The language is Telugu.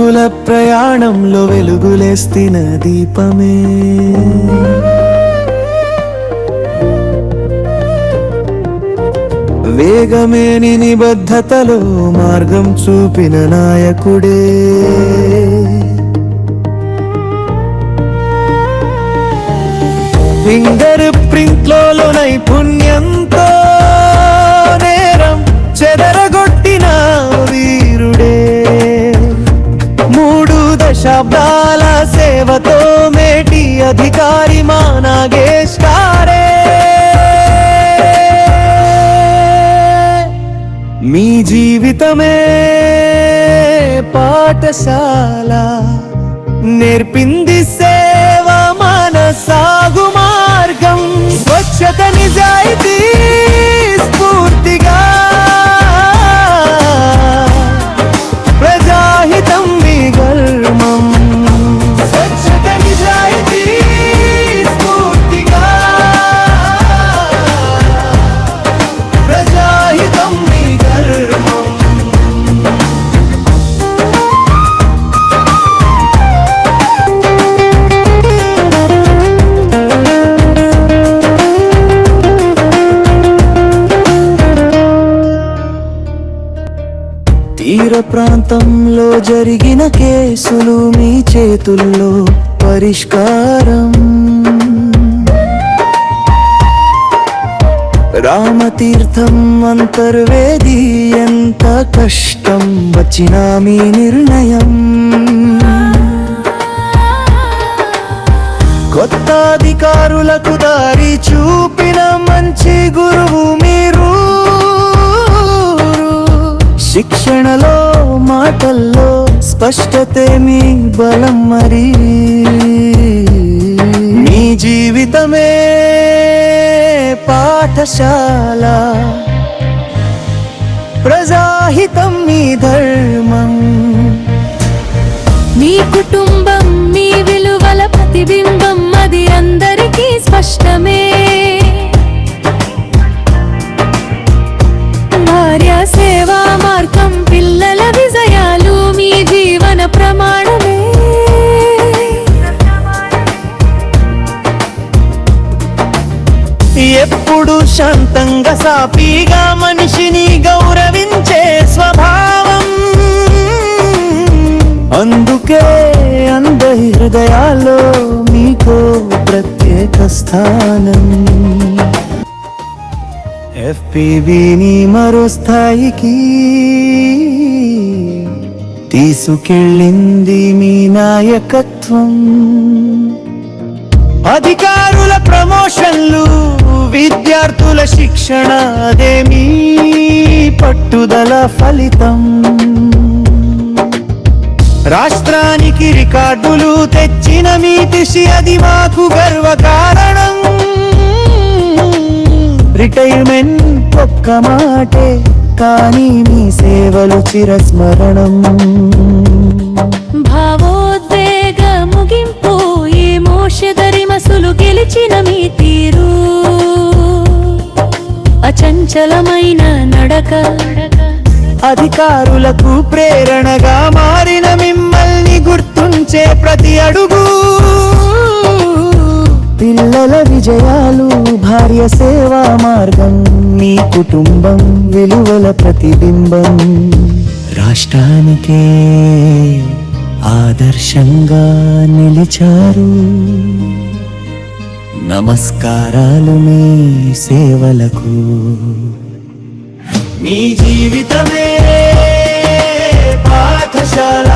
అడుగుల ప్రయాణంలో వెలుగులేస్తున్న దీపమే. వేగమేని నిబద్ధతలో మార్గం చూపిన నాయకుడే. ఫింగర్ ప్రింట్లో నైపుణ్యంతో నేరం చెదరగొట్టిన వీరుడే. 3 దశాబ్దాల సేవతో మేటి అధికారి మా నాగేష్ గారే. మీ జీవితమే పాఠశాల, నేర్పింది సేవ మన సాగు మార్గం. స్వచ్ఛత నిజాయితీ స్ఫూర్తిగా, ప్రజాహితం మీ గర్వం. స్వచ్ఛత నిజాయితీ స్ఫూర్తిగా, ప్రజాహితం మీ గర్వం. తీర ప్రాంతంలో జరిగిన కేసులు మీ చేతుల్లో పరిష్కారం. రామతీర్థం అంతర్వేది ఎంత కష్టం వచ్చినా మీ నిర్ణయం. కొత్త అధికారులకు దారి చూపిన మంచి గురువు మీరు. శిక్షణలో మాటల్లో స్పష్టతే మీ బలం మరి. మీ జీవితమే పాఠశాల, ప్రజాహితం మీ ధర్మం. మీ కుటుంబం మీ విలువల ప్రతిబింబం, అది అందరికీ స్పష్టమే. భార్య సేవా మార్గం, పిల్లల విజయాలు మీ జీవన ప్రమాణమే. ఎప్పుడు శాంతంగా సాఫీగా మనిషిని గౌరవించే స్వభావం. అందుకే అందరి హృదయాల్లో మీకో ప్రత్యేక స్థానం. ఎఫ్పీబీని మరో స్థాయికి తీసుకెళ్ళింది మీ నాయకత్వం. అధికారుల ప్రమోషన్లు, విద్యార్థుల శిక్షణ, అదే మీ పట్టుదల ఫలితం. రాష్ట్రానికి రికార్డులు తెచ్చిన మీ కృషి, అది మాకు గర్వకారణం. రిటైర్మెంట్ ఒక్క మాటే, కానీ మీ సేవలు చిరస్మరణం. భావోద్వేగ ముగింపు, ఈ మోషధరి మసులు గెలిచిన మీ తీరు. అచంచలమైన నడక, అధికారులకు ప్రేరణగా మారిన మిమ్మల్ని గుర్తుంచే ప్రతి అడుగు. పిల్లల విజయాలు, భార్య సేవా మార్గం, మీ కుటుంబం విలువల ప్రతిబింబం. రాష్ట్రానికే ఆదర్శంగా నిలిచారు. నమస్కారాలు మీ సేవలకు. మీ జీవితమే పాఠశాల.